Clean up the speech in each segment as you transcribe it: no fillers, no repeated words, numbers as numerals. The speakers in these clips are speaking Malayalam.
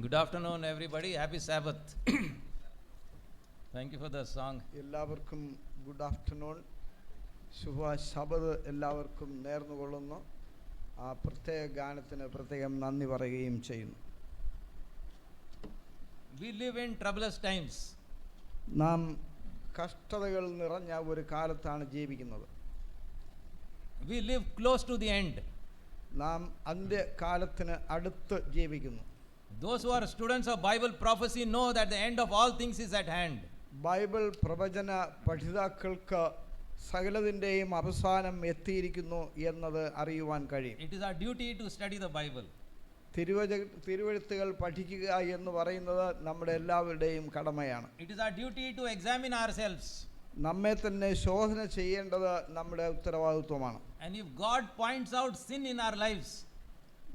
Good afternoon, everybody. Happy Sabbath. Thank you for the song. എല്ലാവർക്കും ഗുഡ് ആഫ്റ്റർനൂൺ. ശുഭ ശബത് എല്ലാവർക്കും നേർന്നുകൊള്ളുന്നു. ആ പ്രത്യേക ഗാനത്തിന് പ്രത്യേകം നന്ദി പറയുകയും ചെയ്യുന്നു. We live in troublous times. നാം കഷ്ടതകൾ നിറഞ്ഞ ഒരു കാലത്താണ് ജീവിക്കുന്നത്. We live close to the end. നാം അന്ത്യകാലത്തിന് അടുത്ത് ജീവിക്കുന്നു. Those who are students of Bible prophecy know that the end of all things is at hand. Bible പ്രവചന പഠിതാക്കൾക്ക് സകലതിൻ്റെയും അവസാനം എത്തിയിരിക്കുന്നു എന്നത് അറിയുവാൻ കഴിയും. It is our duty to study the Bible. തിരുവെഴുത്തുകൾ പഠിക്കുക എന്ന് പറയുന്നത് നമ്മുടെ എല്ലാവരുടെയും കടമയാണ്. It is our duty to examine ourselves. നമ്മെ തന്നെ ശോധന ചെയ്യേണ്ടത് നമ്മുടെ ഉത്തരവാദിത്വമാണ്. And if God points out sin in our lives,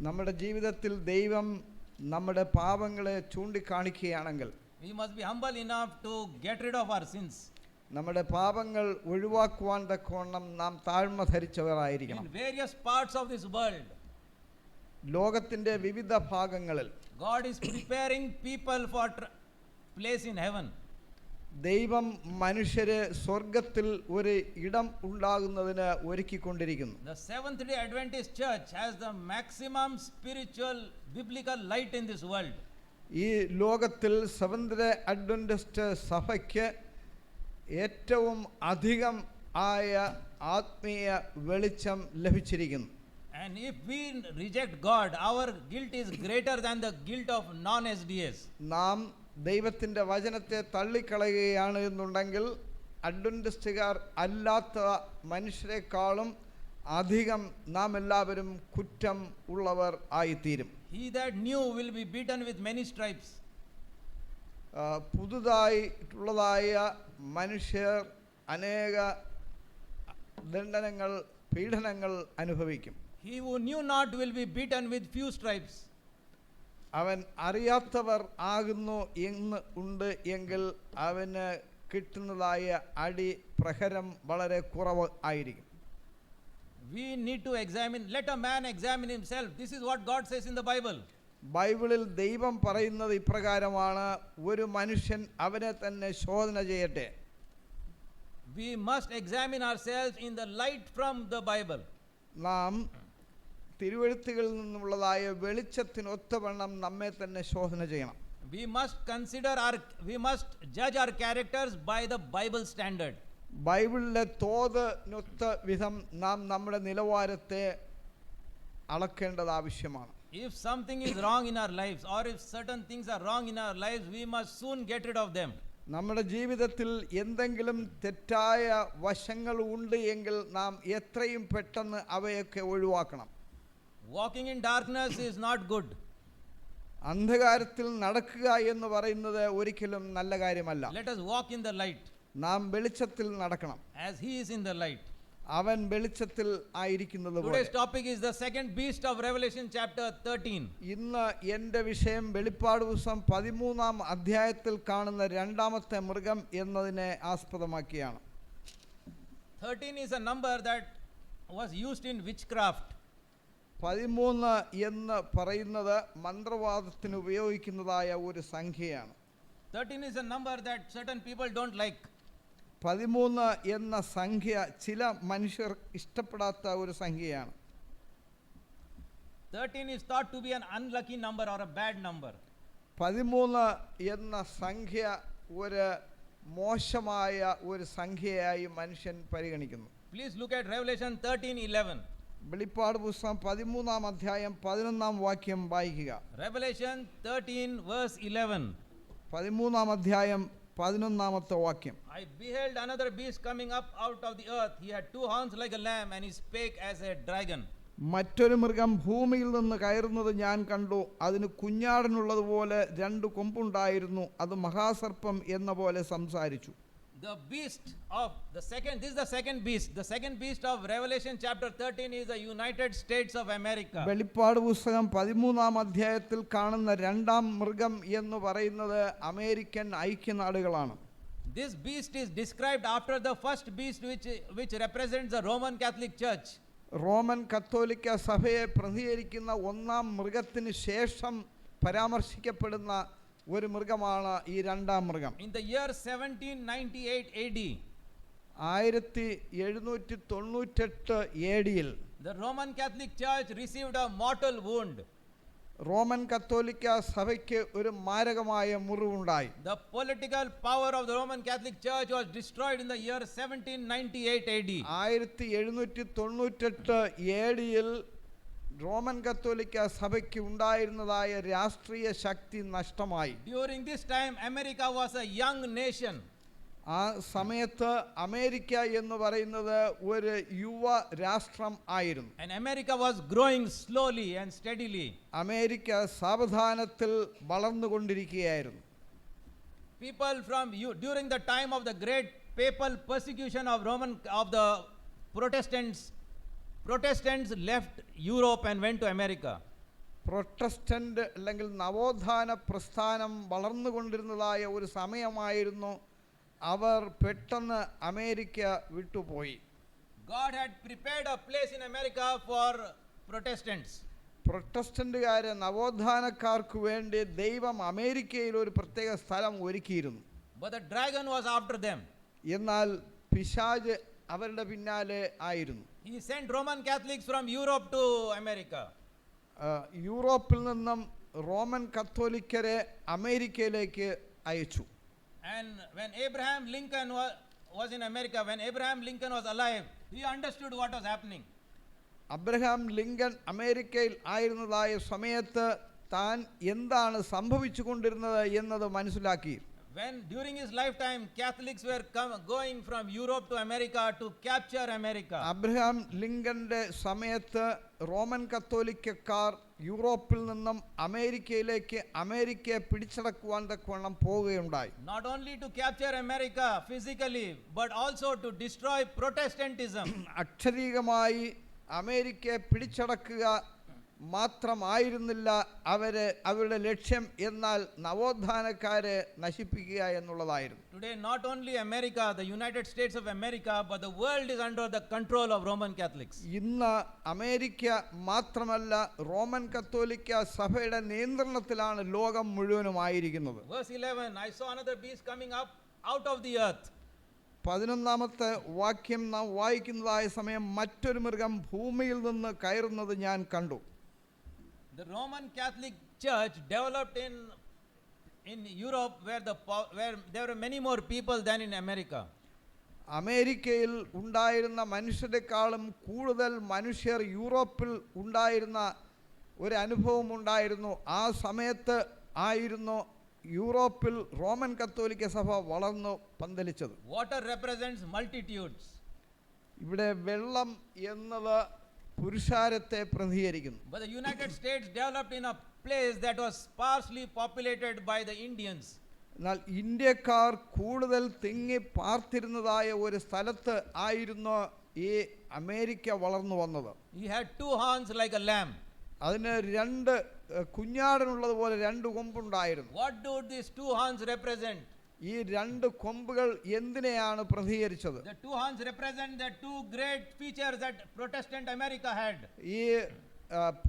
നമ്മുടെ ജീവിതത്തിൽ ദൈവം നമ്മുടെ പാപങ്ങളെ ചൂണ്ടിക്കാണിക്കുകയാണെങ്കിൽ we must be humble enough to get rid of our sins. നമ്മുടെ പാപങ്ങൾ ഒഴിവാക്കുവാൻ തക്കവണ്ണം നാം താഴ്മ ധരിച്ചവരായിരിക്കണം. In various parts of this world, ലോകത്തിൻ്റെ വിവിധ ഭാഗങ്ങളിൽ God is preparing people for place in heaven. ദൈവം മനുഷ്യരെ സ്വർഗത്തിൽ ഒരു ഇടം ഉണ്ടാകുന്നതിന് ഒരുക്കിക്കൊണ്ടിരിക്കുന്നു. The Seventh-day Adventist Church has the maximum spiritual biblical light in this world. ഈ ലോകത്തിൽ സെവന്ത് ഡേ അഡ്വന്റിസ്റ്റ് സഭയ്ക്ക് ഏറ്റവും അധികം ആയ ആത്മീയ വെളിച്ചം ലഭിച്ചിരിക്കുന്നു. And if we reject God, our guilt is greater than the guilt of non-SDS. നാം ദൈവത്തിൻ്റെ വചനത്തെ തള്ളിക്കളയുകയാണ് എന്നുണ്ടെങ്കിൽ അഡ്വന്റിസ്റ്റുകാർ അല്ലാത്ത മനുഷ്യരെക്കാളും അധികം നാം എല്ലാവരും കുറ്റം ഉള്ളവർ ആയിത്തീരും. He that knew will be beaten with many stripes. പുതുതായിട്ടുള്ളതായ മനുഷ്യർ അനേക ദണ്ഡനങ്ങൾ പീഡനങ്ങൾ അനുഭവിക്കും. He who knew not will be beaten with few stripes. അവൻ അറിയാത്തവർ ആകുന്നു എന്ന് ഉണ്ട് എങ്കിൽ അവന് കിട്ടുന്നതായ അടി പ്രഹരം വളരെ കുറവ് ആയിരിക്കും. We need to examine. Let a man examine himself. This is what God says in the Bible. ബൈബിളിൽ ദൈവം പറയുന്നത് ഇപ്രകാരമാണ്, ഒരു മനുഷ്യൻ അവനെ തന്നെ ശോധന ചെയ്യട്ടെ. We must examine ourselves in the light from the Bible. നാം തിരുവെഴുത്തുകളിൽ നിന്നുള്ളതായ വെളിച്ചത്തിനൊത്തവണ്ണം നമ്മെ തന്നെ ശോധന ചെയ്യണം. We must judge our characters by the Bible standard. ബൈബിളിലെ തോതിനൊത്ത വിധം നാം നമ്മുടെ നിലവാരത്തെ അളക്കേണ്ടത് ആവശ്യമാണ്. If something is wrong in our lives, or if certain things are wrong in our lives, we must soon get rid of them. നമ്മുടെ ജീവിതത്തിൽ എന്തെങ്കിലും തെറ്റായ വശങ്ങൾ ഉണ്ട് എങ്കിൽ നാം എത്രയും പെട്ടെന്ന് അവയൊക്കെ ഒഴിവാക്കണം. Walking in darkness is not good. അന്ധകാരത്തിൽ നടക്കുക എന്ന് പറയുന്നത് ഒരിക്കലും നല്ല കാര്യമല്ല. Let us walk in the light. നാം വെളിച്ചത്തിൽ നടക്കണം. As he is in the light. അവൻ വെളിച്ചത്തിൽ ആയിരിക്കുന്നത് പോലെ. Today's topic is the second beast of Revelation chapter 13. ഇന്ന് എൻ്റെ വിഷയം വെളിപ്പാട് പുസ്തകം 13-ാം അധ്യായത്തിൽ കാണുന്ന രണ്ടാമത്തെ മൃഗം എന്നതിനെ ആസ്പദമാക്കിയാണ്. 13 is a number that was used in witchcraft. 13 എന്ന് പറയുന്നത് മന്ത്രവാദത്തിന് ഉപയോഗിക്കുന്നതായ ഒരു സംഖ്യയാണ്. 13 is a number that certain people don't like. 13 എന്ന സംഖ്യ ചില മനുഷ്യർ ഇഷ്ടപ്പെടാത്ത ഒരു സംഖ്യയാണ്. 13 is thought to be an unlucky number or a bad number. 13 എന്ന സംഖ്യ ഒരു മോശമായ ഒരു സംഖ്യയായി മനുഷ്യൻ പരിഗണിക്കുന്നു. Please look at Revelation 13:11. വെളിപ്പാട് പുസ്തകം 13-ാം അധ്യായം 11-ാം വാക്യം വായിക്കുക. Revelation 13 verse 11. 13-ാം അധ്യായം 11-ാമത്തെ വാക്യം. I beheld another beast coming up out of the earth. He had 2 horns like a lamb, and he spake as a dragon. മറ്റൊരു മൃഗം ഭൂമിയിൽ നിന്ന് കയറുന്നത് ഞാൻ കണ്ടു. അതിന് കുഞ്ഞാടിനുള്ളതുപോലെ 2 കൊമ്പുണ്ടായിരുന്നു. അത് മഹാസർപ്പം എന്ന പോലെ സംസാരിച്ചു. The beast of this is the second beast. The second beast of Revelation chapter 13 is the United States of America. വെളിപ്പാട് പുസ്തകം 13-ാം അധ്യായത്തിൽ കാണുന്ന രണ്ടാം മൃഗം എന്ന് പറയുന്നത് American ഐക്യനാടുകളാണ്. This beast is described after the first beast which represents the Roman Catholic Church. Roman കത്തോലിക്ക സഭയെ പ്രതിനിധീകരിക്കുന്ന ഒന്നാം മൃഗത്തിന് ശേഷം പരാമർശിക്കപ്പെടുന്ന ഒരു മൃഗമാണ് ഈ രണ്ടാം മൃഗം. In the year 1798 AD, 1798 AD the Roman Catholic Church received a mortal wound. Roman കത്തോലിക്ക സഭയ്ക്ക് ഒരു മാരകമായ മുറിവുണ്ടായി. The political power of the Roman Catholic Church was destroyed in the year 1798 AD. 1798 AD Roman കത്തോലിക്ക സഭയ്ക്ക് ഉണ്ടായിരുന്നതായ രാഷ്ട്രീയ ശക്തി നഷ്ടമായി. During this time, America was a young nation. ആ സമയത്ത് അമേരിക്ക എന്ന് പറയുന്നത് ഒരു യുവ രാഷ്ട്രം ആയിരുന്നു. And America was growing slowly and steadily. America സാവധാനത്തിൽ വളർന്നുകൊണ്ടിരിക്കുകയായിരുന്നു. People from during the time of the great papal persecution of the Protestants left Europe and went to America. Protestant അല്ലെങ്കിൽ നവോത്ഥാന പ്രസ്ഥാനം വളർന്നുകൊണ്ടിരുന്നതായ ഒരു സമയമായിരുന്നു. അവർ പെട്ടെന്ന് അമേരിക്ക വിട്ടുപോയി. God had prepared a place in America for Protestants. പ്രൊട്ടസ്റ്റന്റുകാരെ നവോത്ഥാനക്കാർക്ക് വേണ്ടി ദൈവം അമേരിക്കയിൽ ഒരു പ്രത്യേക സ്ഥലം ഒരുക്കിയിരുന്നു. But the dragon was after them. എന്നാൽ പിശാച് അവരുടെ പിന്നാലെ ആയിരുന്നു. He sent Roman Catholics from Europe to America. യൂറോപ്പിൽ നിന്നും റോമൻ കത്തോലിക്കരെ അമേരിക്കയിലേക്ക് അയച്ചു. And when Abraham Lincoln was in America, when Abraham Lincoln was alive, he understood what was happening. Abraham Lincoln അമേരിക്കയിൽ ആയിരുന്നതായ സമയത്ത് താൻ എന്താണ് സംഭവിച്ചുകൊണ്ടിരുന്നത് എന്നത് മനസ്സിലാക്കി. When during his lifetime Catholics were going from Europe to America to capture America. Abraham ലിങ്കന്റെ സമയത്ത് റോമൻ കത്തോലിക്കക്കാർ യൂറോപ്പിൽ നിന്നും അമേരിക്കയിലേക്ക് അമേരിക്കയെ പിടിച്ചടക്കുവാൻ തക്കവണ്ണം പോവുകയുണ്ടായി. Not only to capture America physically, but also to destroy Protestantism. അക്ഷരീകമായി അമേരിക്കയെ പിടിച്ചടക്കുക മാത്രമായിരുന്നില്ല അവരുടെ ലക്ഷ്യം, എന്നാൽ നവോത്ഥാനക്കാരെ നശിപ്പിക്കുക എന്നുള്ളതായിരുന്നു. Today not only America, the United States of America, but the world is under the control of Roman Catholics. ഇന്ന് അമേരിക്ക മാത്രമല്ല റോമൻ കത്തോലിക്ക സഭയുടെ നിയന്ത്രണത്തിലാണ് ലോകം മുഴുവനുമായിരിക്കുന്നത്. Verse 11, I saw another beast coming up out of the earth. 11-ാമത്തെ വാക്യം നാം വായിക്കുന്നതായ സമയം മറ്റൊരു മൃഗം ഭൂമിയിൽ നിന്ന് കയറുന്നത് ഞാൻ കണ്ടു. The Roman Catholic Church developed in Europe where there were many more people than in America. അമേരിക്കയിൽ ഉണ്ടായിരുന്ന മനുഷ്യരെക്കാളും കൂടുതൽ മനുഷ്യർ യൂറോപ്പിൽ ഉണ്ടായിരുന്ന ഒരു അനുഭവം ഉണ്ടായിരുന്നു. ആ സമയത്ത് ആയിരുന്നു യൂറോപ്പിൽ റോമൻ കത്തോലിക്ക സഭ വളർന്നു പന്തലിച്ചത്. Water represents multitudes. ഇവിടെ വെള്ളം എന്നത് പുരുഷാരത്തെ പ്രതിനിധീകരിക്കുന്നു. But the United States developed in a place that was sparsely populated by the Indians. എന്നാൽ ഇന്ത്യക്കാർ കൂടുതൽ തിങ്ങി പാർത്തിരുന്നതായ ഒരു സ്ഥലത്ത് ആയിരുന്നു ഈ അമേരിക്ക വളർന്നു വന്നത്. He had two horns like a lamb. അതിന് രണ്ട് കുഞ്ഞാടിനുള്ളതുപോലെ രണ്ട് കൊമ്പുണ്ടായിരുന്നു. What do these two horns represent? ഈ രണ്ട് കൊമ്പുകൾ എന്തിനെയാണ് പ്രതിനിധീകരിച്ചത്? The two horns represent the two great features that Protestant America had. ഈ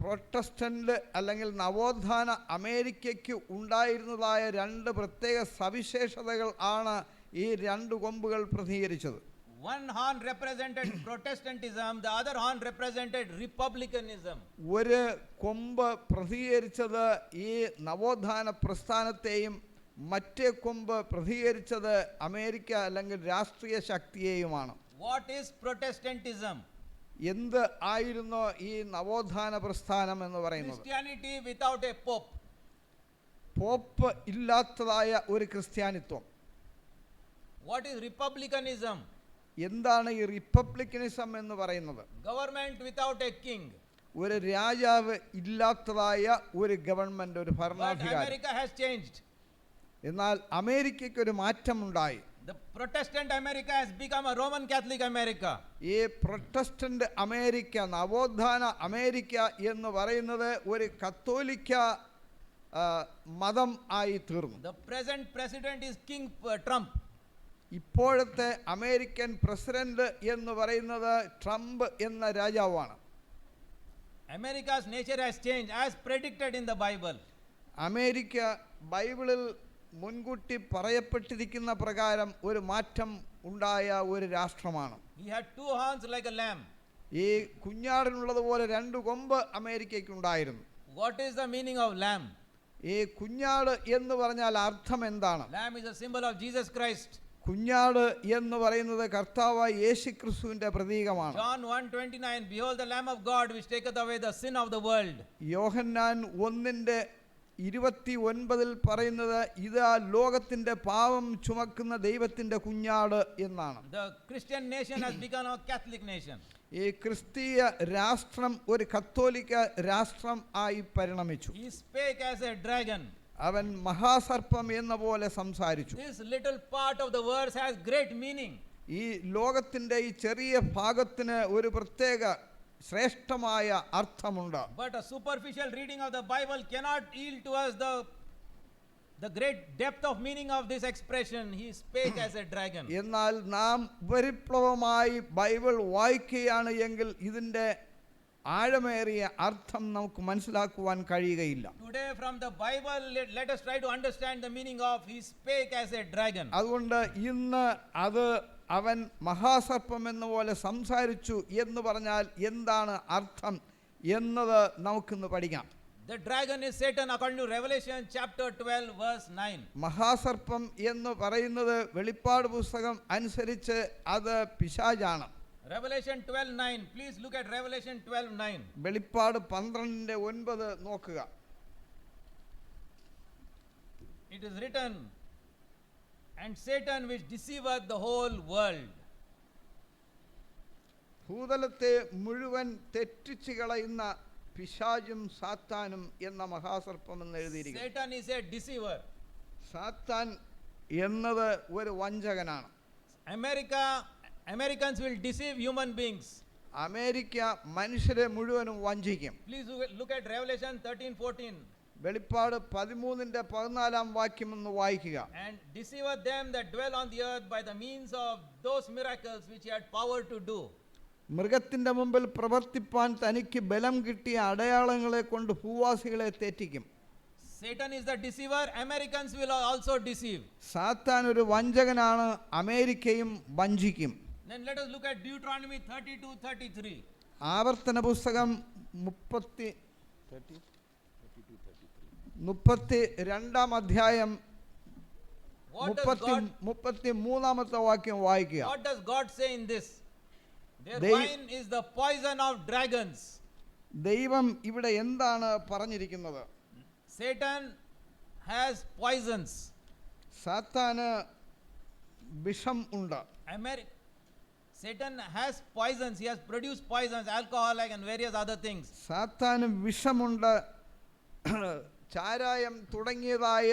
പ്രൊട്ടസ്റ്റന്റ് അല്ലെങ്കിൽ നവോത്ഥാന അമേരിക്കയ്ക്ക് ഉണ്ടായിരുന്നതായ രണ്ട് പ്രത്യേക സവിശേഷതകൾ ആണ് ഈ രണ്ട് കൊമ്പുകൾ പ്രതിനിധീകരിച്ചത്. One horn represented Protestantism, the other horn represented republicanism. ഒരു കൊമ്പ് പ്രതിനിധീകരിച്ചത് ഈ നവോത്ഥാന പ്രസ്ഥാനത്തെയും മറ്റേ കൊമ്പ് പ്രതിനിധീകരിച്ചത് അമേരിക്ക അല്ലെങ്കിൽ രാഷ്ട്രീയ ശക്തിയെയുമാണ്. What is Protestantism? എന്ത് ആയിരുന്നു ഈ നവോത്ഥാന പ്രസ്ഥാനം എന്ന് പറയുന്നത്? Christianity without a pope. Pope ഇല്ലാത്തതായ ഒരു ക്രിസ്ത്യാനിത്വം. What is republicanism? എന്താണ് ഈ റിപ്പബ്ലിക്കനിസം എന്ന് പറയുന്നത്? Government without a king. ഒരു രാജാവ് ഇല്ലാത്തതായ ഒരു ഗവൺമെന്റ്, ഒരു But ഭരണാധികാരി. America has changed. എന്നാൽ അമേരിക്കയ്ക്ക് ഒരു മാറ്റമുണ്ടായി. The Protestant America has become a Roman Catholic America. ഈ പ്രൊട്ടസ്റ്റന്റ് അമേരിക്ക, നവോത്ഥാന അമേരിക്ക എന്ന് പറയുന്നത് ഒരു കത്തോലിക്ക മതം ആയി തീർന്നു. The present president is King Trump. ഇപ്പോഴത്തെ അമേരിക്കൻ പ്രസിഡന്റ് എന്ന് പറയുന്നത് ട്രംപ് എന്ന രാജാവാണ്. America's nature has changed as predicted in the Bible. America ബൈബിളിൽ മുൻകൂട്ടി പറയപ്പെട്ടിരിക്കുന്ന പ്രകാരം ഒരു മാറ്റം ഉണ്ടായ ഒരു രാഷ്ട്രമാണ്. He had two horns like a lamb. ഈ കുഞ്ഞാടിനുള്ളതുപോലെ രണ്ട് കൊമ്പ് അമേരിക്കയ്ക്ക് ഉണ്ടായിരുന്നു. What is the meaning of lamb? ഈ കുഞ്ഞാട് എന്ന് പറഞ്ഞാൽ അർത്ഥം എന്താണ്? Lamb is a symbol of Jesus Christ. കുഞ്ഞാട് എന്ന് പറയുന്നത് കർത്താവായ യേശുക്രിസ്തുവിന്റെ പ്രതീകമാണ്. John 1:29, behold the Lamb of God which taketh away the sin of the world. യോഹന്നാൻ 1:29 പറയുന്നത് ഇതാ ലോകത്തിന്റെ പാപം ചുമക്കുന്ന ദൈവത്തിന്റെ കുഞ്ഞാട് എന്നാണ്. The Christian nation has become a Catholic nation. ഈ ക്രിസ്തീയ രാഷ്ട്രം ഒരു കത്തോലിക്ക രാഷ്ട്രം ആയി പരിണമിച്ചു. He spake as a dragon. അവൻ മഹാസർപ്പം എന്ന പോലെ സംസാരിച്ചു. This little part of the verse has great meaning. ഈ ലോകത്തിന്റെ ഈ ചെറിയ ഭാഗത്തിന് ഒരു പ്രത്യേക ശ്രേഷ്ഠമായ അർത്ഥമുണ്ട്. But a superficial reading of the Bible cannot yield to us the great depth of meaning of this expression. He spake as a dragon. എന്നാൽ നാം ഉപരിപ്ലവമായി ബൈബിൾ വായിക്കുകയാണ് എങ്കിൽ ഇതിന്റെ ആഴമേറിയ അർത്ഥം നമുക്ക് മനസ്സിലാക്കുവാൻ കഴിയുകയില്ല. Today from the Bible let us try to understand the meaning of he spake as a dragon. അതുകൊണ്ട് ഇന്ന് അത് അവൻ മഹാസർപ്പം എന്ന പോലെ സംസാരിച്ചു എന്ന് പറഞ്ഞാൽ എന്താണ് അർത്ഥം എന്നത് നമുക്കിന്ന് പഠിക്കാം. The dragon is Satan according to Revelation chapter 12 verse 9. മഹാസർപ്പം എന്ന് പറയുന്നത് വെളിപ്പാട് പുസ്തകം അനുസരിച്ച് അത് പിശാചാണ്. Revelation 12:9. Please look at Revelation 12:9. വെളിപ്പാട് 12:9 നോക്കുക. It is written, and Satan which deceiveth the whole world. ഭൂതലത്തെ മുഴുവൻ തെറ്റിച്ചു കളയുന്ന പിശാചും സാത്താനും എന്ന മഹാസർപ്പം എന്ന് എഴുതിയിരിക്കുന്നു. Satan is a deceiver. സാത്താൻ എന്നത് ഒരു വഞ്ചകനാണ്. Americans will deceive human beings. America മനുഷ്യരെ മുഴുവനും വഞ്ചിക്കും. Please look at Revelation 13:14. വെളിപ്പാട് 13:14 വാക്യം ഒന്ന് വായിക്കുക. And deceiveth them that dwell on the earth by the means of those miracles which he had power to do. മൃഗത്തിന്റെ മുമ്പിൽ പ്രവർത്തിപ്പാൻ തനിക്ക് ബലം കിട്ടിയ അടയാളങ്ങളെ കൊണ്ട് ഭൂവാസികളെ തെറ്റിക്കും. Satan is the deceiver. Americans will also deceive. സാത്താൻ ഒരു വഞ്ചകനാണ്, അമേരിക്കയും വഞ്ചിക്കും. Then let us look at Deuteronomy 32:33. ആവർത്തന പുസ്തകം 32 അധ്യായം 33 വാക്യം വായിക്കുക. What does God say in this? Their wine is the poison of dragons. ദൈവം ഇവിടെ എന്താണ് പറഞ്ഞിരിക്കുന്നത്? Satan has poisons. സാത്താന് വിഷം ഉണ്ട്. Satan has poisons. He has produced poisons, alcoholic and various other things. സാത്താന് വിഷമുണ്ട്. ചാരായം തുടങ്ങിയതായ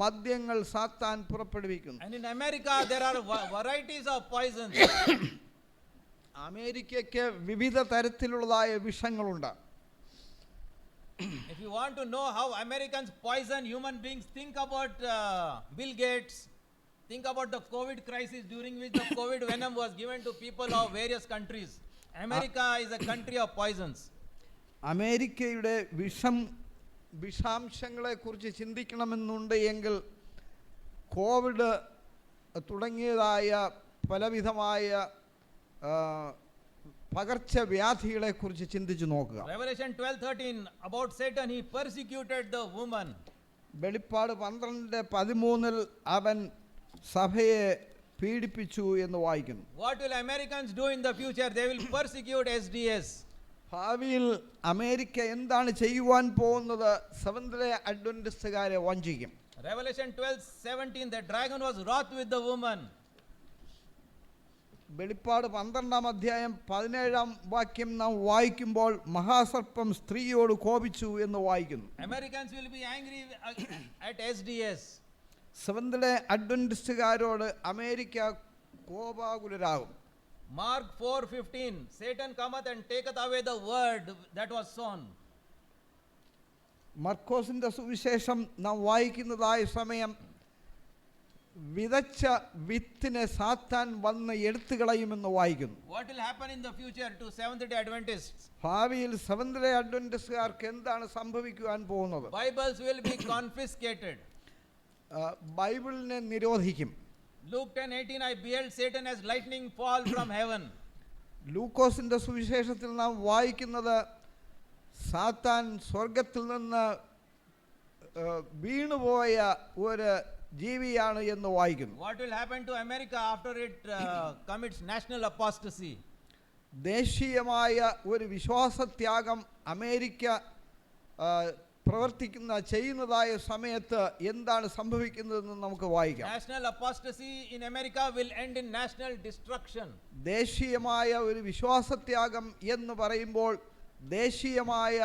മദ്യങ്ങൾ സാത്താൻ പുറപ്പെടുവിക്കുന്നു. And in America there are varieties of poisons. അമേരിക്കയ്ക്ക് വിവിധ തരത്തിലുള്ളതായ വിഷങ്ങളുണ്ട്. If you want to know how Americans poison human beings, think about Bill Gates. Think about the COVID crisis during which the COVID venom was given to people of various countries. America is a country of poisons. അമേരിക്കയുടെ വിഷാംശങ്ങളെ കുറിച്ച് ചിന്തിക്കണമെന്നുണ്ട് എങ്കിൽ കോവിഡ് തുടങ്ങിയതായ പലവിധമായ പകർച്ചവ്യാധികളെ കുറിച്ച് ചിന്തിച്ചു നോക്കുക. Revelation 12:13 about Satan, he persecuted the woman. വെളിപ്പാട് 12:13 അവൻ സഭയെ പീഡിപ്പിച്ചു എന്ന് വായിക്കുന്നു. What will Americans do in the future? They will persecute SDS. ഭാവിയിൽ അമേരിക്ക എന്താണ് ചെയ്യുവാൻ പോകുന്നത്? Seventh-day അഡ്വന്റിസ്റ്റുകാരെ വഞ്ചിക്കും. Revelation 12:17 the dragon was wroth with the woman. വെളിപ്പാട് 12 അധ്യായം 17 വാക്യം നാം വായിക്കുമ്പോൾ മഹാസർപ്പം സ്ത്രീയോട് കോപിച്ചു എന്ന് വായിക്കുന്നു. Americans will be angry at SDS. Seventh day അഡ്വന്റിസ്റ്റുകാരോട് അമേരിക്ക കോപാകുലരാകും. Mark 4:15 Satan cometh and taketh away the word that was sown. മർക്കോസിന്റെ സുവിശേഷം നാം വായിക്കുന്നതായ സമയം വിതച്ച വിത്തിനെ സാത്താൻ വന്ന് എടുത്തു കളയുമെന്ന് വായിക്കുന്നു. What will happen in the future to Seventh-day Adventists? ഭാവിയിൽ സെവന്ത് ഡേ അഡ്വന്റിസ്റ്റുകാർക്ക് എന്താണ് സംഭവിക്കുവാൻ പോകുന്നത്? Bibles will be confiscated. ബൈബിളിനെ നിരോധിക്കും. Luke 10:18, I beheld Satan as lightning fall from heaven. ലൂക്കോസിന്റെ സുവിശേഷത്തിൽ നാം വായിക്കുന്നത് സാത്താൻ സ്വർഗത്തിൽ നിന്ന് വീണുപോയ ഒരു ജീവിയാണ് എന്ന് വായിക്കുന്നു. What will happen to America after it commits national apostasy? ദേശീയമായ ഒരു വിശ്വാസത്യാഗം അമേരിക്ക ചെയ്യുന്നതായ സമയത്ത് എന്താണ് സംഭവിക്കുന്നതെന്ന് നമുക്ക് വായിക്കാം. National apostasy in America will end in national destruction. ദേശീയമായ ഒരു വിശ്വാസത്യാഗം എന്ന് പറയുമ്പോൾ ദേശീയമായ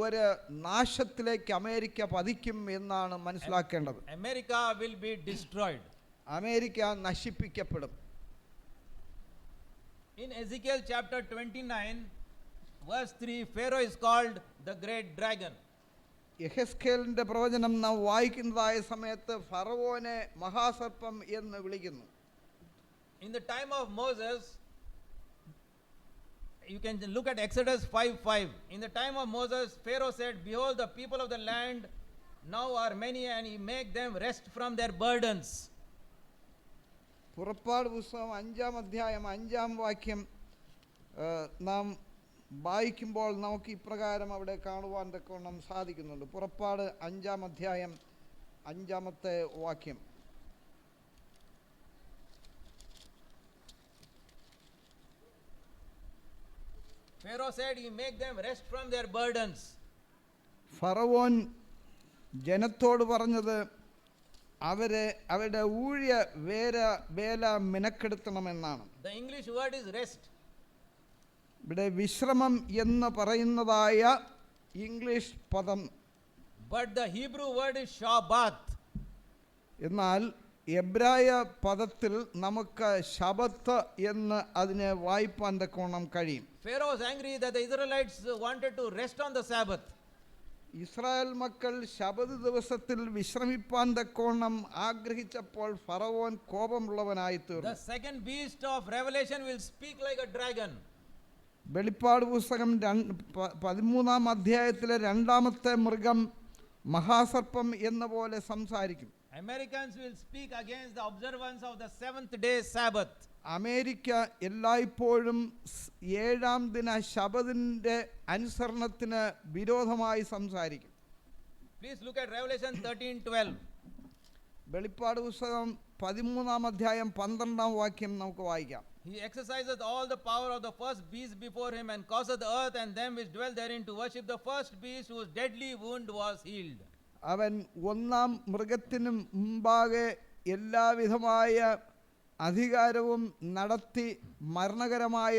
ഒരു നാശത്തിലേക്ക് അമേരിക്ക പതിക്കും എന്നാണ് മനസ്സിലാക്കേണ്ടത്. America will be destroyed. America നശിപ്പിക്കപ്പെടും. In Ezekiel chapter 29 verse 3, Pharaoh is called the great dragon. യെഹെസ്കേലിന്റെ പ്രവചനം നാം വായിക്കുന്നതായ സമയത്ത് ഫറവോനെ മഹാസർപ്പം എന്ന് വിളിക്കുന്നു. In the time of Moses, you can look at Exodus 5:5. In the time of Moses, Pharaoh said, behold, the people of the land now are many, and he make them rest from their burdens. പുറപ്പാട് പുസ്തകം 5-ാം അധ്യായം 5-ാം വാക്യം നാം വായിക്കുമ്പോൾ നമുക്ക് ഇപ്രകാരം അവിടെ കാണുവാൻ തക്കവണ്ണം സാധിക്കുന്നുണ്ട്. പുറപ്പാട് 5-ാം അധ്യായം 5-ാമത്തെ വാക്യം. Pharaoh said, he make them rest from their burdens. ഫറവോൻ ജനത്തോട് പറഞ്ഞത് അവരുടെ ഊഴിയ വേല മിനക്കെടുത്തണമെന്നാണ്. The English word is rest. ഇവിടെ വിശ്രമം എന്ന് പറയുന്നതായ ഇംഗ്ലീഷ് പദം, But the Hebrew word is Shabbat. എന്നാൽ എബ്രായ പദത്തിൽ നമുക്ക് ശബത്ത് എന്ന് അതിനെ വായിപ്പാൻ തക്കോണം കഴിയും. Pharaoh was angry that the Israelites wanted to rest on the Sabbath. Israel മക്കൾ ശബത്ത് ദിവസത്തിൽ വിശ്രമിപ്പാൻ തക്കോണം ആഗ്രഹിച്ചപ്പോൾ ഫറവോൻ കോപമുള്ളവനായി തീർന്നു. The second beast of Revelation will speak like a dragon. വെളിപ്പാട് പുസ്തകം 13-ാം അധ്യായത്തിലെ 2-ാമത്തെ മൃഗം മഹാസർപ്പം എന്ന പോലെ സംസാരിക്കും. Americans will speak against the observance of the seventh-day Sabbath. America എല്ലായ്പ്പോഴും 7-ാം ദിന ശബത്തിൻ്റെ അനുസരണത്തിന് വിരോധമായി സംസാരിക്കും. Please look at Revelation 13:12. വെളിപ്പാട് പുസ്തകം 13-ാം അധ്യായം 12-ാം വാക്യം നമുക്ക് വായിക്കാം. He exerciseth all the power of the first beast before him, and causeth the earth and them which dwell therein to worship the first beast whose deadly wound was healed. അവൻ 1-ാം മൃഗത്തിനും മുമ്പാകെ എല്ലാവിധമായ അധികാരവും നടത്തി മരണകരമായ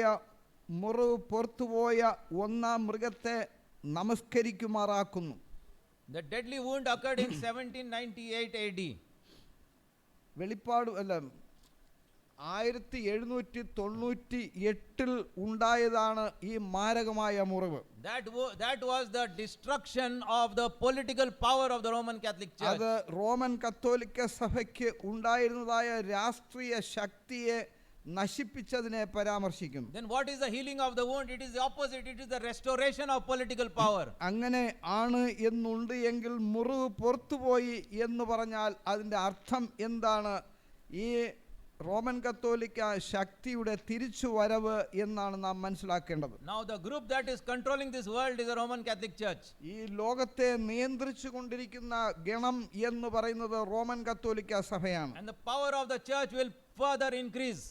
മുറിവ് പുറത്തുപോയ 1-ാം മൃഗത്തെ നമസ്കരിക്കുമാറാക്കുന്നു. The deadly wound occurred in 1798 AD. വെളിപ്പാട് 1798 ഉണ്ടായതാണ് ഈ മാരകമായ മുറിവ്. That was the destruction of the political power of the Roman Catholic Church. അത് റോമൻ കത്തോലിക്ക സഭയ്ക്ക് ഉണ്ടായിരുന്നതായ രാഷ്ട്രീയ ശക്തിയെ നശിപ്പിച്ചതിനെ പരാമർശിക്കുന്നു. Then what is the healing of the wound? It is the opposite. It is the restoration of political power. അങ്ങനെ ആണ് എന്നുണ്ട് എങ്കിൽ മുറിവ് പുറത്തുപോയി എന്ന് പറഞ്ഞാൽ അതിൻ്റെ അർത്ഥം എന്താണ്? ഈ റോമൻ കത്തോലിക്ക ശക്തിയുടെ തിരിച്ചുവരവ് എന്നാണ് നാം മനസ്സിലാക്കേണ്ടത്. Now the group that is controlling this world is the Roman Catholic Church. ഈ ലോകത്തെ നിയന്ത്രിച്ചു കൊണ്ടിരിക്കുന്ന ഗണം എന്ന് പറയുന്നത് റോമൻ കത്തോലിക്ക സഭയാണ്. And the power of the church will further increase.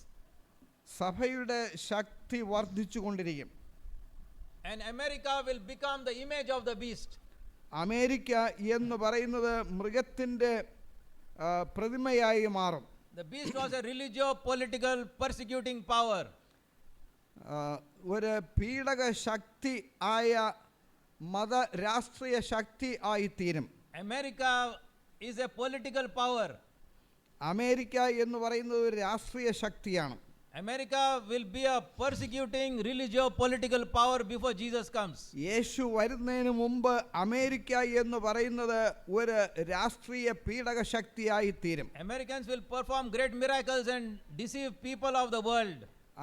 സഭയുടെ ശക്തി വർദ്ധിച്ചു കൊണ്ടിരിക്കും. And America will become the image of the beast. America എന്ന് പറയുന്നത് മൃഗത്തിൻ്റെ പ്രതിമയായി മാറും. The beast was a religio-political persecuting power. ഒരു പീഡക ശക്തി ആയ മത രാഷ്ട്രീയ ശക്തി ആയി തീരും. America is a political power. America എന്ന് പറയുന്നത് ഒരു രാഷ്ട്രീയ ശക്തിയാണ്. America will be a persecuting religio-political power before Jesus comes. യേശു വരുന്നതിന് മുമ്പ് അമേരിക്ക എന്ന് പറയുന്നത് ഒരു രാഷ്ട്രീയ പീഡക ശക്തിയായി തീരും. Americans will perform great miracles and deceive people of the world.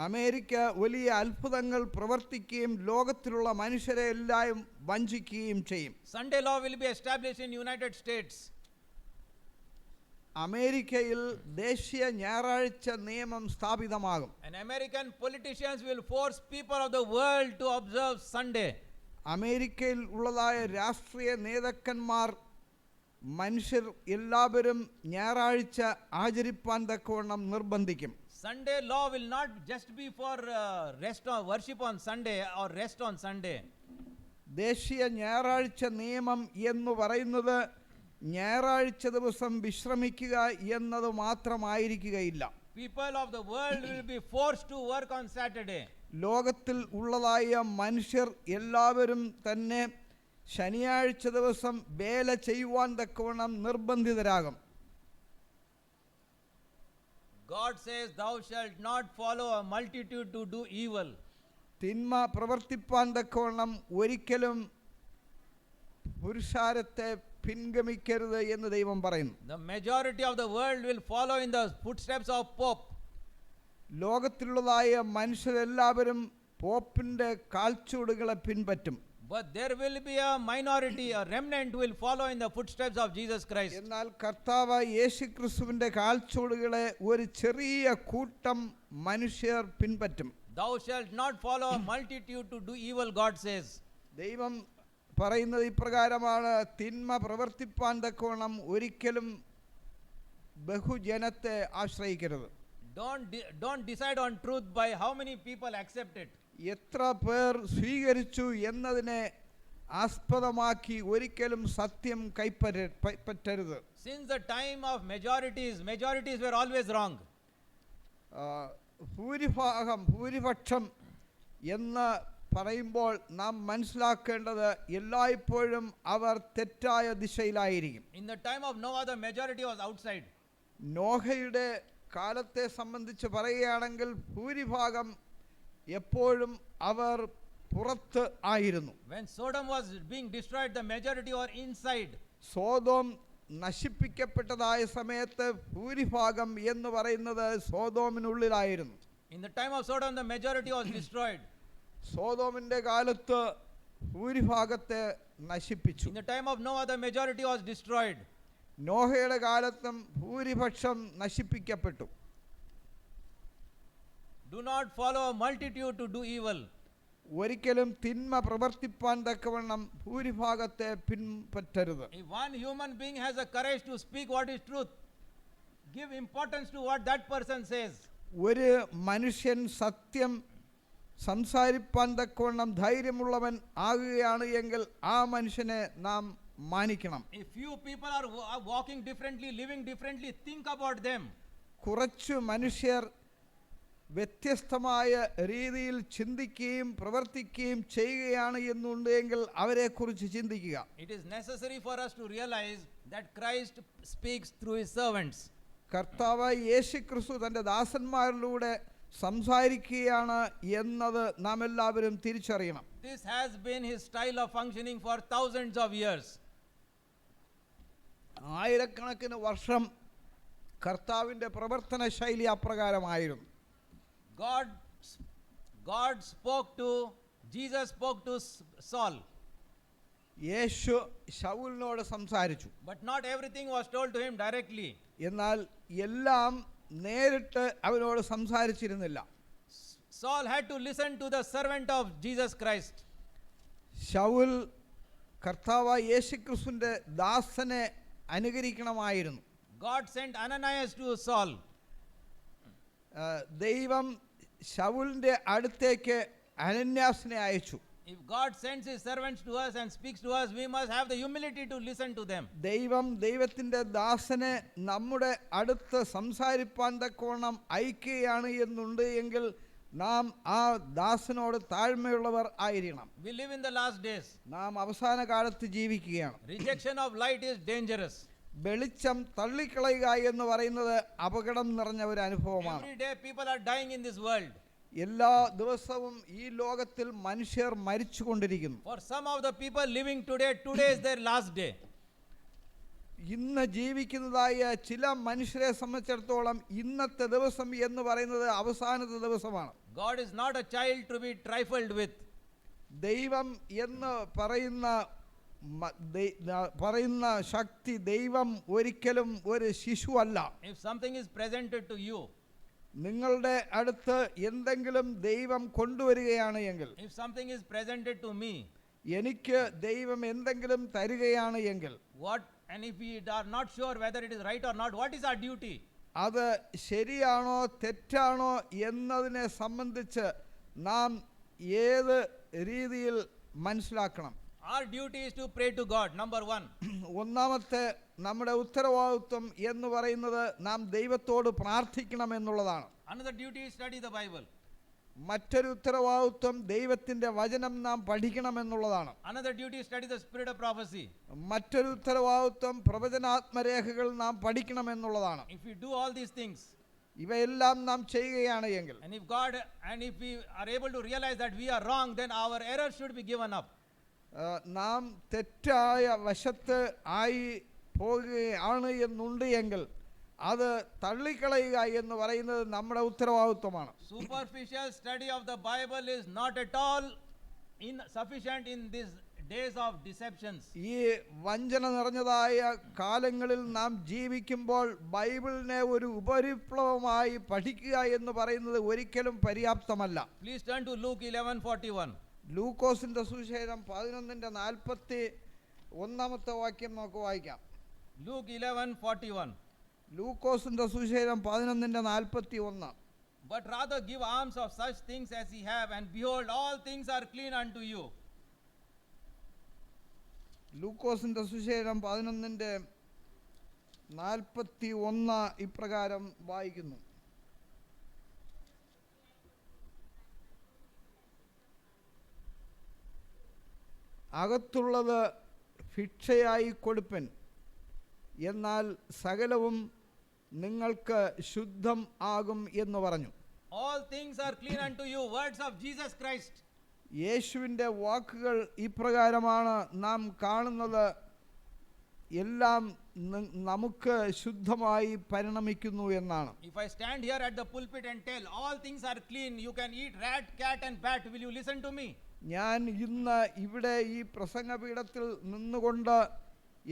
America വലിയ അത്ഭുതങ്ങൾ പ്രവർത്തിക്കുകയും ലോകത്തിലുള്ള മനുഷ്യരെ എല്ലാം വഞ്ചിക്കുകയും ചെയ്യും. Sunday law will be established in United States. അമേരിക്കയിൽ ദേശീയ ഞായറാഴ്ച നിയമം സ്ഥാപിതമാകും. And American politicians will force people of the world to observe Sunday. അമേരിക്കയിൽ ഉള്ളതായ രാഷ്ട്രീയ നേതാക്കന്മാർ മനുഷ്യർ എല്ലാവരും ഞായറാഴ്ച ആചരിപ്പാൻ തക്കവണ്ണം നിർബന്ധിക്കും. Sunday law will not just be for rest or worship on Sunday or rest on Sunday. ദേശീയ ഞായറാഴ്ച നിയമം എന്ന് പറയുന്നത് ഞായറാഴ്ച ദിവസം വിശ്രമിക്കുക എന്നത് മാത്രമായിരിക്കുകയില്ല. People of the world will be forced to work on Saturday. ലോകത്തിൽ ഉള്ളതായ മനുഷ്യർ എല്ലാവരും തന്നെ ശനിയാഴ്ച ദിവസം വേല ചെയ്യുവാൻ തക്കവണ്ണം നിർബന്ധിതരാകും. God says, "Thou shalt not follow a multitude to do evil." തിന്മ പ്രവർത്തിപ്പാൻ തക്കവണ്ണം ഒരിക്കലും പുരുഷാരത്തെ പിൻഗമിക്കരുത് എന്ന് ദൈവം പറയുന്നു. The majority of the world will follow in the footsteps of Pope. ലോകത്തിലുള്ളതായ മനുഷ്യരെല്ലാവരും പോപ്പിന്റെ കാൽച്ചുവടുകളെ പിൻപറ്റും. But there will be a minority, a remnant who will follow in the footsteps of Jesus Christ. എന്നാൽ കർത്താവ് യേശുക്രിസ്തുവിന്റെ കാൽച്ചുവടുകളെ ഒരു ചെറിയ കൂട്ടം മനുഷ്യർ പിൻപറ്റും. Thou shalt not follow a multitude to do evil, God says. ദൈവം പറയുന്നത് ഇപ്രകാരമാണ്, തിന്മ പ്രവർത്തിപ്പാൻ തക്കവണ്ണം ഒരിക്കലും ബഹുജനത്തെ ആശ്രയിക്കരുത്. Don't decide on truth by how many people accept it. എത്ര പേർ സ്വീകരിച്ചു എന്നതിനെ ആസ്പദമാക്കി ഒരിക്കലും സത്യം കൈപ്പറ്റരുത്. Since the time of majorities were always wrong. ഭൂരിപക്ഷം എന്ന് പറയുമ്പോൾ നാം മനസ്സിലാക്കേണ്ടത് എല്ലായ്പ്പോഴും അവർ തെറ്റായ ദിശയിലായിരിക്കും. In the time of Noah, the majority was outside. നോഹയുടെ കാലത്തെ സംബന്ധിച്ച് പറയുകയാണെങ്കിൽ ഭൂരിഭാഗം എപ്പോഴും അവർ പുറത്ത് ആയിരുന്നു. When Sodom was being destroyed, the majority were inside. Sodom നശിപ്പിക്കപ്പെട്ടതായ സമയത്ത് ഭൂരിഭാഗം എന്ന് പറയുന്നത് സോദോമിനുള്ളിലായിരുന്നു. In the time of Sodom, the majority was destroyed. സോദോമിന്റെ കാലത്ത് ഭൂരിഭാഗത്തെ നശിപ്പിച്ചു. In the time of Noah, the majority was destroyed. നോഹയുടെ കാലത്തും ഭൂരിപക്ഷം നശിപ്പിക്കപ്പെട്ടു. Do not follow a multitude to do evil. ഒരിക്കലും തിന്മ പ്രവർത്തിപ്പാൻ തക്കവണ്ണം ഭൂരിഭാഗത്തെ പിൻപറ്റരുത്. If one human being has the courage to speak what is truth, give importance to what that person says. ഒരു മനുഷ്യൻ സത്യം സംസാരിപ്പാൻ തക്കവണ്ണം ധൈര്യമുള്ളവൻ ആകുകയാണ് എങ്കിൽ ആ മനുഷ്യനെ നാം മാനിക്കണം. If few people are walking differently, living differently, think about them. കുറച്ചു മനുഷ്യർ വ്യത്യസ്തമായ രീതിയിൽ ചിന്തിക്കുകയും പ്രവർത്തിക്കുകയും ചെയ്യുകയാണ് എന്നുണ്ടെങ്കിൽ അവരെക്കുറിച്ച് ചിന്തിക്കുക. It is necessary for us to realize that Christ speaks through his servants. കർത്താവ് യേശുക്രിസ്തു തൻ്റെ ദാസന്മാരിലൂടെ സംസാരിക്കുകയാണ് എന്നത് നാം എല്ലാവരും തിരിച്ചറിയണം. This has been his style of functioning for thousands of years. ആയിരക്കണക്കിന് വർഷം കർത്താവിൻ്റെ പ്രവർത്തന ശൈലി അപ്രകാരമായിരുന്നു. Jesus spoke to Saul. യേശു ശൗലിനോട് സംസാരിച്ചു. But not everything was told to him directly. എന്നാൽ എല്ലാം നേരിട്ട് അവനോട് സംസാരിച്ചിരുന്നില്ല. Saul had to listen to the servant of Jesus Christ. Saul കർത്താവ് യേശുക്രിസ്തുവിന്റെ ദാസനെ അനുകരിക്കണമായിരുന്നു. God sent Ananias to Saul. ദൈവം ശൗലിന്റെ അടുത്തേക്ക് അനന്യാസിനെ അയച്ചു. If God sends his servants to us and speaks to us, we must have the humility to listen to them. ദൈവം ദൈവത്തിന്റെ ദാസനെ നമ്മുടെ അടുത്ത് സംസാരിപ്പാൻ തക്കവണ്ണം അയക്കുകയാണ് എന്നുണ്ട് എങ്കിൽ നാം ആ ദാസനോട് താഴ്മയുള്ളവർ ആയിരിക്കണം. We live in the last days. നാം അവസാന കാലത്ത് ജീവിക്കുകയാണ്. Rejection of light is dangerous. വെളിച്ചം തള്ളിക്കളയുക എന്ന് പറയുന്നത് അപകടം നിറഞ്ഞ ഒരു അനുഭവമാണ്. Every day people are dying in this world. എല്ലാ ദിവസവും ഈ ലോകത്തിൽ മനുഷ്യർ മരിച്ചുകൊണ്ടിരിക്കുന്നു. For some of the people living today, today is their last day. ഇന്ന് ജീവിക്കുന്നതായ ചില മനുഷ്യരെ സംബന്ധിച്ചിടത്തോളം ഇന്നത്തെ ദിവസം എന്ന് പറയുന്നത് അവസാനത്തെ ദിവസമാണ്. God is not a child to be trifled with. ദൈവം എന്ന് പറയുന്ന ശക്തി, ദൈവം ഒരിക്കലും ഒരു ശിശുവല്ല. If something is presented to you, നിങ്ങളുടെ അടുത്ത് എന്തെങ്കിലും ദൈവം കൊണ്ടുവരികയാണ് എങ്കിൽ, if something is presented to me, എനിക്ക് ദൈവം എന്തെങ്കിലും തരികയാണ് എങ്കിൽ, what, and if we are not sure whether it is right or not, what is our duty? അത് ശരിയാണോ തെറ്റാണോ എന്നതിനെ സംബന്ധിച്ച് നാം ഏത് രീതിയിൽ മനസ്സിലാക്കണം? Our duty is to pray to God, number one. ഒന്നാമത്തെ നമ്മുടെ ഉത്തരവാദിത്വം എന്ന് പറയുന്നത് നാം ദൈവത്തോട് പ്രാർത്ഥിക്കണം എന്നുള്ളതാണ്. Another duty is study the Bible. മറ്റൊരു ഉത്തരവാദിത്വം ദൈവത്തിന്റെ വചനം നാം പഠിക്കണം എന്നുള്ളതാണ്. Another duty is study the spirit of prophecy. മറ്റൊരു ഉത്തരവാദിത്വം പ്രവചനാത്മരേഖകൾ നാം പഠിക്കണം എന്നുള്ളതാണ്. If we do all these things, ഇവയെല്ലാം നാം ചെയ്യുകയാണ് എങ്കിൽ, and if we are able to realize that we are wrong, then our error should be given up. നാം തെറ്റായ വശത്ത് ആയി പോകുകയാണ് എന്നുണ്ട് എങ്കിൽ അത് തള്ളിക്കളയുക എന്ന് പറയുന്നത് നമ്മുടെ ഉത്തരവാദിത്വമാണ്. Superficial study of the Bible is not at all insufficient in these days of deceptions. ഈ വഞ്ചന നിറഞ്ഞതായ കാലങ്ങളിൽ നാം ജീവിക്കുമ്പോൾ ബൈബിളിനെ ഒരു ഉപരിപ്ലവമായി പഠിക്കുക എന്ന് പറയുന്നത് ഒരിക്കലും പര്യാപ്തമല്ല. Please turn to Luke 11:41. ലൂക്കോസിന്റെ സുവിശേഷം 11:41 വാക്യം നമുക്ക് വായിക്കാം. Luke 11:41. ലൂക്കോസിന്റെ സുവിശേഷം 11:41. But rather give alms of such things as ye have, and behold, all things are clean unto you. ലൂക്കോസിന്റെ സുവിശേഷം 11:41 ഇപ്രകാരം വായിക്കുന്നു: അകത്തുള്ളത് ഭിക്ഷയായി കൊടുപ്പൻ, എന്നാൽ സകലവും നിങ്ങൾക്ക് ശുദ്ധം ആകും എന്ന് പറഞ്ഞു. All things are clean unto you, words of Jesus Christ. യേശുവിൻ്റെ വാക്കുകൾ ഇപ്രകാരമാണ് നാം കാണുന്നത്. എല്ലാം നമുക്ക് ശുദ്ധമായി പരിണമിക്കുന്നു എന്നാണ്. If I stand here at the pulpit and tell all things are clean, you can eat rat, cat and bat, will you listen to me? ഞാൻ ഇന്ന് ഇവിടെ ഈ പ്രസംഗപീഠത്തിൽ നിന്നുകൊണ്ട്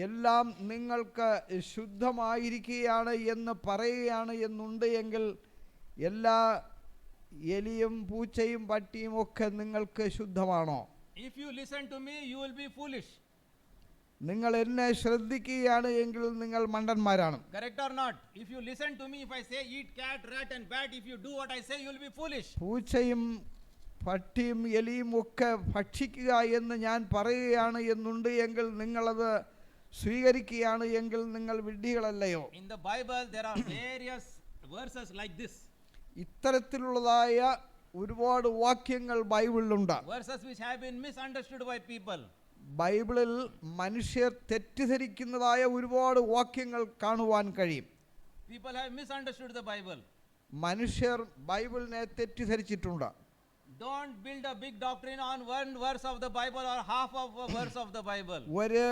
എല്ലാം നിങ്ങൾക്ക് ശുദ്ധമായിരിക്കുകയാണ് എന്ന് പറയുകയാണ് എന്നുണ്ട് എങ്കിൽ എല്ലാ എലിയും പൂച്ചയും പട്ടിയും ഒക്കെ നിങ്ങൾക്ക് ശുദ്ധമാണോ? If you listen to me, you will be foolish. നിങ്ങൾ എന്നെ ശ്രദ്ധിക്കുകയാണ് എങ്കിൽ നിങ്ങൾ മണ്ടന്മാരാണ്. Correct or not? If you listen to me, if I say eat cat, rat and bat, if you do what I say, you will be foolish. പൂച്ചയും പട്ടിയും എലിയും ഒക്കെ ഭക്ഷിക്കുക എന്ന് ഞാൻ പറയുകയാണ് എന്നുണ്ട് എങ്കിൽ നിങ്ങളത് സ്വീകരിക്കുകയാണ് എങ്കിൽ നിങ്ങൾ വിഡ്ഢികളല്ലയോ? In the Bible there are various verses like this. ഇത്തരത്തിലുള്ളതായ ഒരുപാട് വാക്യങ്ങൾ ബൈബിളിലുണ്ട്. Verses which have been misunderstood by people. ബൈബിളിൽ മനുഷ്യർ തെറ്റിദ്ധരിക്കുന്നതായ ഒരുപാട് വാക്യങ്ങൾ കാണുവാൻ കഴിയും. People have misunderstood the Bible. മനുഷ്യർ ബൈബിളിനെ തെറ്റിദ്ധരിച്ചിട്ടുണ്ട്. Don't build a big doctrine on one verse of the Bible or half of a verse of the Bible. ഒരു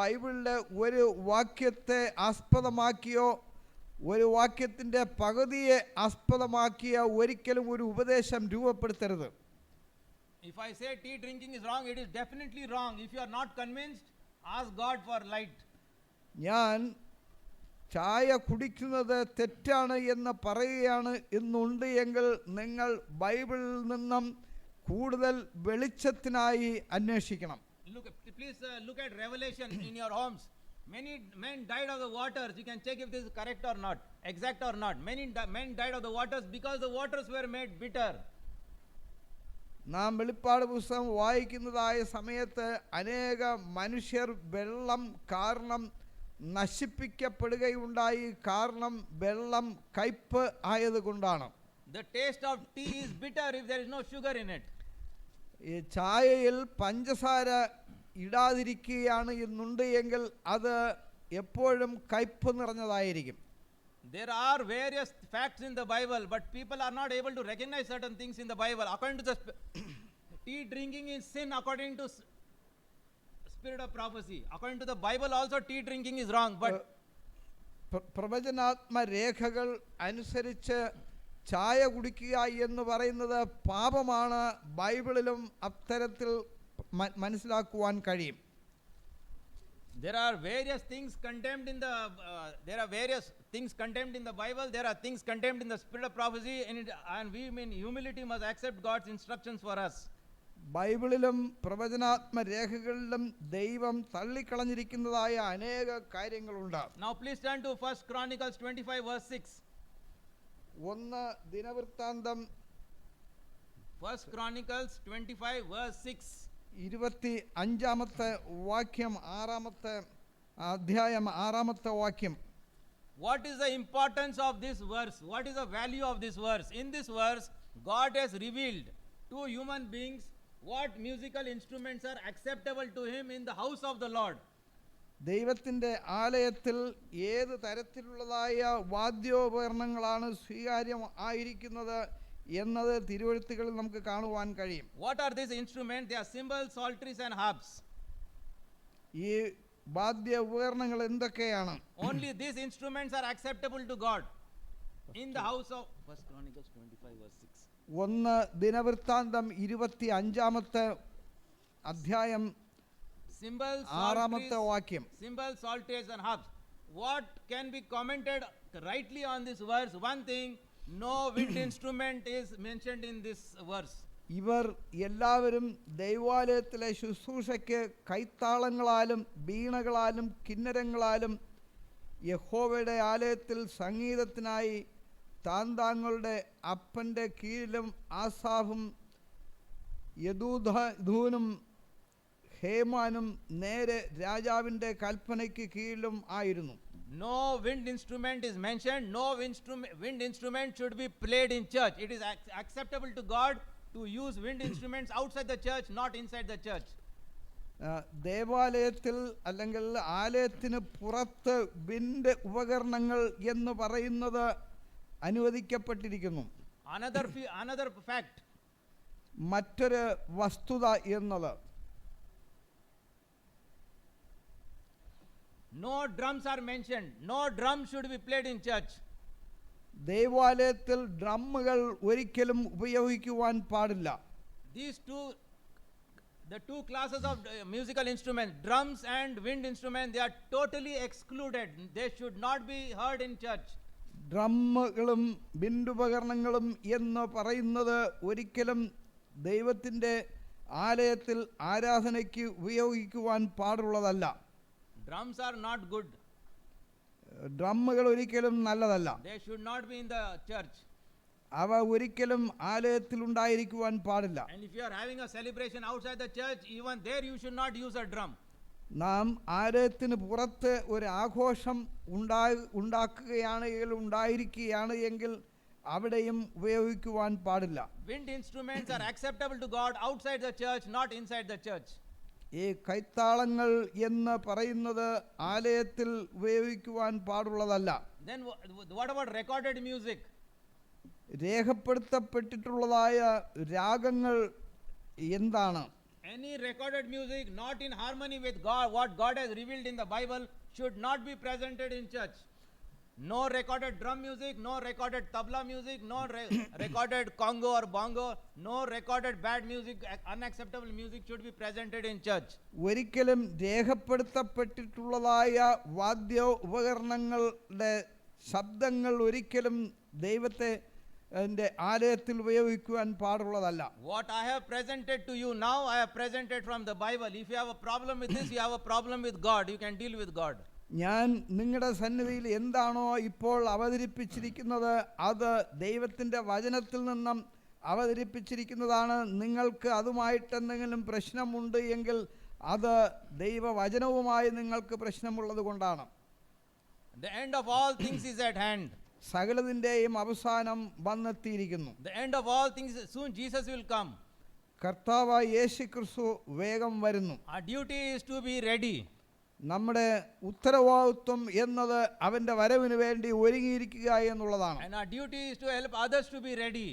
ബൈബിളിലെ ഒരു വാക്യത്തെ ആസ്പദമാക്കിയോ ഒരു വാക്യത്തിൻ്റെ പകുതിയെ ആസ്പദമാക്കിയ ഒരിക്കലും ഒരു ഉപദേശം രൂപപ്പെടുത്തരുത്. If I say tea drinking is wrong, it is definitely wrong. If you are not convinced, ask God for light. ഞാൻ ചായ കുടിക്കുന്നത് തെറ്റാണ് എന്ന് പറയുകയാണ് എന്നുണ്ട് എങ്കിൽ നിങ്ങൾ ബൈബിളിൽ നിന്നും കൂടുതൽ വെളിച്ചത്തിനായി അന്വേഷിക്കണം. Please look at Revelation in your homes. Many men died of the waters. You can check if this is correct or not, exact or not. Many men died of the waters because the waters were made bitter. നാം വെളിപ്പാട് പുസ്തകം വായിക്കുന്നതായ സമയത്ത് അനേക മനുഷ്യർ വെള്ളം കാരണം നശിപ്പിക്കപ്പെടുകയുണ്ടായി. കാരണം വെള്ളം കയ്പ് ആയതുകൊണ്ടാണ്. The taste of tea is bitter if there is no sugar in it. ഈ ചായയിൽ പഞ്ചസാര ഇടാതിരിക്കുകയാണ് എന്നുണ്ട് എങ്കിൽ അത് എപ്പോഴും കയ്പ് നിറഞ്ഞതായിരിക്കും. There are various facts in the Bible, but people are not able to recognize certain things in the Bible. According to the tea drinking is sin according to spirit of prophecy. According to the Bible also tea drinking is wrong, but പ്രവചനാത്മ രേഖകൾ അനുസരിച്ച് ചായ കുടിക്കുക എന്ന് പറയുന്നത് പാപമാണ്. ബൈബിളിലും അത്തരത്തിൽ മനസ്സിലാക്കുവാൻ കഴിയും. there are various things condemned in the Bible. There are things condemned in the spirit of prophecy, and we in humility must accept God's instructions for us. ബൈബിളിലും പ്രവചനാത്മ രേഖകളിലും ദൈവം തള്ളിക്കളഞ്ഞിരിക്കുന്നതായ അനേക കാര്യങ്ങളുണ്ട്. Now please turn to 1 Chronicles 25 verse 6. 1 ദിനവൃത്താന്തം 1 Chronicles 25 verse 6. 25-ാമത്തെ വാക്യം, 6-ാമത്തെ അധ്യായം 6-ാമത്തെ വാക്യം. What is the importance of this verse? What is the value of this verse? In this verse, God has revealed to human beings what musical instruments are acceptable to him in the house of the Lord. ദൈവത്തിൻ്റെ ആലയത്തിൽ ഏത് തരത്തിലുള്ളതായ വാദ്യോപകരണങ്ങളാണ് സ്വീകാര്യം ആയിരിക്കുന്നത് എന്നത് തിരുവെഴുത്തുകളിൽ നമുക്ക് കാണുവാൻ കഴിയും. What are these instruments? They are cymbals, psalteries and harps. ഈ വാദ്യ ഉപകരണങ്ങൾ എന്തൊക്കെയാണ്? Only these instruments are acceptable to God in the house of 1 Chronicles 25 verse 6. 1 ദിനവൃത്താന്തം 25-ാമത്തെ അധ്യായം Cymbals, 6-ാമത്തെ വാക്യം. cymbals, psalteries and harps. What can be commented rightly on this verse? One thing, no wind instrument is mentioned in this verse. ഇവർ എല്ലാവരും ദൈവാലയത്തിലെ ശുശ്രൂഷയ്ക്ക് കൈത്താളങ്ങളാലും വീണകളാലും കിന്നരങ്ങളാലും യഹോവയുടെ ആലയത്തിൽ സംഗീതത്തിനായി താന്താങ്ങളുടെ അപ്പൻ്റെ കീഴിലും ആസാഫും യദൂഥൂനും ഹേമാനും നേരെ രാജാവിൻ്റെ കൽപ്പനയ്ക്ക് കീഴിലും ആയിരുന്നു. No wind instrument is mentioned. No wind instrument should be played in church. It is acceptable to God to use wind instruments outside the church, not inside the church. ദേവാലയത്തിൽ അല്ലെങ്കിൽ ആലയത്തിന് പുറത്ത് വിൻഡ് ഉപകരണങ്ങൾ എന്ന് പറയുന്നത് അനുവദിക്കപ്പെട്ടിരിക്കുന്നു. Another fact. മറ്റൊരു വസ്തുത എന്നത്, no drums are mentioned. No drum should be played in church. ദേവാലയത്തിൽ ഡ്രമ്മുകൾ ഒരിക്കലും ഉപയോഗിക്കുവാൻ പാടില്ല. The two classes of musical instruments, drums and wind instruments, they are totally excluded. They should not be heard in church. ഡ്രമ്മുകളും വിൻഡുപകരണങ്ങളും എന്ന് പറയുന്നത് ഒരിക്കലും ദൈവത്തിൻ്റെ ആലയത്തിൽ ആരാധനയ്ക്ക് ഉപയോഗിക്കുവാൻ പാടുള്ളതല്ല. Drums are not good. ഡ്രമ്മുകൾ ഒരിക്കലും നല്ലതല്ല. They should not be in the church. അവ ഒരിക്കലും ആലയത്തിൽ ഉണ്ടായിരിക്കുവാൻ പാടില്ല. And if you are having a celebration outside the church, even there you should not use a drum. നാം ആലയത്തിന് പുറത്ത് ഒരു ആഘോഷം ഉണ്ടായിരിക്കുകയാണ് എങ്കിൽ അവിടെയും ഉപയോഗിക്കുവാൻ പാടില്ല. Wind instruments are acceptable to God outside the church, not inside the church. ഈ കൈത്താളങ്ങൾ എന്ന് പറയുന്നത് ആലയത്തിൽ ഉപയോഗിക്കുവാൻ പാടുള്ളതല്ല. Then what about recorded music? രേഖപ്പെടുത്തപ്പെട്ടിട്ടുള്ളതായ രാഗങ്ങൾ എന്താണ്? Any recorded music not in harmony with God, what God has revealed in the Bible, should not be presented in church. No recorded drum music, no recorded tabla music, no recorded congo or bongo, no recorded bad music, unacceptable music should be presented in church. ഒരിക്കലും രേഖപ്പെടുത്തപ്പെട്ടിട്ടുള്ളതായ വാദ്യ ഉപകരണങ്ങളുടെ ശബ്ദങ്ങൾ ഒരിക്കലും ദൈവത്തെ ആലയത്തിൽ ഉപയോഗിക്കുവാൻ പാടുള്ളതല്ല. What I have presented to you now, I have presented from the Bible. If you have a problem with this, you have a problem with God. You can deal with God. ഞാൻ നിങ്ങളുടെ സന്നിധിയിൽ എന്താണോ ഇപ്പോൾ അവതരിപ്പിച്ചിരിക്കുന്നത് അത് ദൈവത്തിൻ്റെ വചനത്തിൽ നിന്നും അവതരിപ്പിച്ചിരിക്കുന്നതാണ്. നിങ്ങൾക്ക് അതുമായിട്ട് എന്തെങ്കിലും പ്രശ്നമുണ്ട് എങ്കിൽ അത് ദൈവവചനവുമായി നിങ്ങൾക്ക് പ്രശ്നമുള്ളത് കൊണ്ടാണ്. The end of all things is at hand. സകലതിൻ്റെയും അവസാനം വന്നെത്തിയിരിക്കുന്നു. The end of all things, soon Jesus will come. കർത്താവായ യേശുക്രിസ്തു വേഗം വരുന്നു. Our duty is to be ready. നമ്മുടെ ഉത്തരവാദിത്വം എന്നത് അവൻ്റെ വരവിന് വേണ്ടി ഒരുങ്ങിയിരിക്കുക എന്നുള്ളതാണ്. And our duty is to help others to be ready.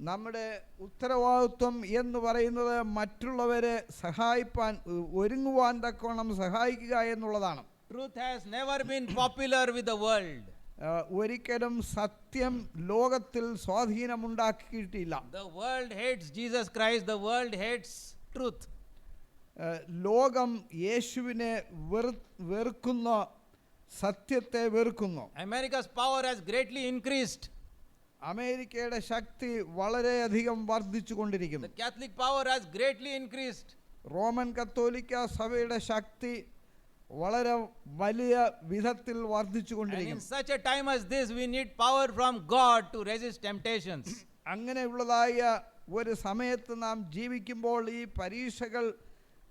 നമ്മുടെ ഉത്തരവാദിത്വം എന്ന് പറയുന്നത് മറ്റുള്ളവരെ സഹായിപ്പാൻ ഒരുങ്ങുവാൻ തക്കവണ്ണം സഹായിക്കുക എന്നുള്ളതാണ്. Truth has never been popular with the world. ഒരിക്കലും സത്യം ലോകത്തിൽ സ്വാധീനമുണ്ടാക്കിയിട്ടില്ല. The world hates Jesus Christ, the world hates truth. ലോകം യേശുവിനെ വെറുക്കുന്നു, സത്യത്തെ വെറുക്കുന്നു. America's power has greatly increased. അമേരിക്കയുടെ ശക്തി വളരെയധികം വർദ്ധിച്ചു കൊണ്ടിരിക്കുന്നു. The Catholic power has greatly increased. Roman കത്തോലിക്ക സഭയുടെ ശക്തി വളരെ വലിയ വിധത്തിൽ വർദ്ധിച്ചു And in കൊണ്ടിരിക്കുന്നു. such a time as this, we need power from God to resist temptations. അങ്ങനെയുള്ളതായ ഒരു സമയത്ത് നാം ജീവിക്കുമ്പോൾ ഈ പരീക്ഷകൾ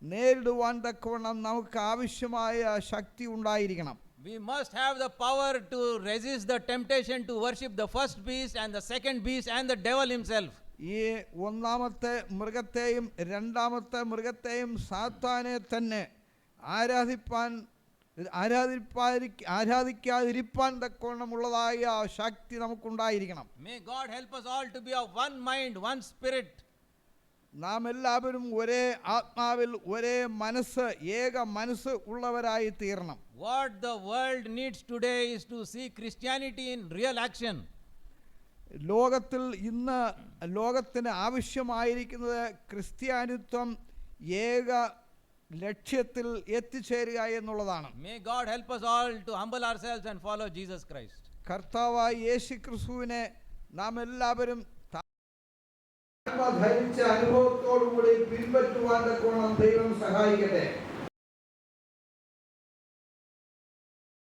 നേരിടുവാൻ തക്കവണ്ണം നമുക്ക് ആവശ്യമായ ശക്തി ഉണ്ടായിരിക്കണം. We must have the power to resist the temptation to worship the first beast and the second beast and the devil himself. ഈ ഒന്നാമത്തെ മൃഗത്തെയും രണ്ടാമത്തെ മൃഗത്തെയും സാത്താനെ തന്നെ ആരാധിക്കാതിരിപ്പാൻ തക്കവണ്ണമുള്ളതായ ശക്തി നമുക്കുണ്ടായിരിക്കണം. May God help us all to be of one mind, one spirit. നാം എല്ലാവരും ഒരേ ആത്മാവിൽ ഒരേ മനസ്സ് ഏക മനസ്സ് ഉള്ളവരായി തീരണം. What the world needs today is to see Christianity in real action. ലോകത്തിൽ ഇന്ന് ലോകത്തിന് ആവശ്യമായിരിക്കുന്നത് ക്രിസ്ത്യാനിത്വം ഏക ലക്ഷ്യത്തിൽ എത്തിച്ചേരുക എന്നുള്ളതാണ്. May God help us all to humble ourselves and follow Jesus Christ. കർത്താവായ യേശുക്രിസ്തുവിനെ നാം എല്ലാവരും ധരിച്ച അനുഭവത്തോടുകൂടി പിൻപറ്റുവാൻ തക്കവണ്ണം ദൈവം സഹായിക്കട്ടെ.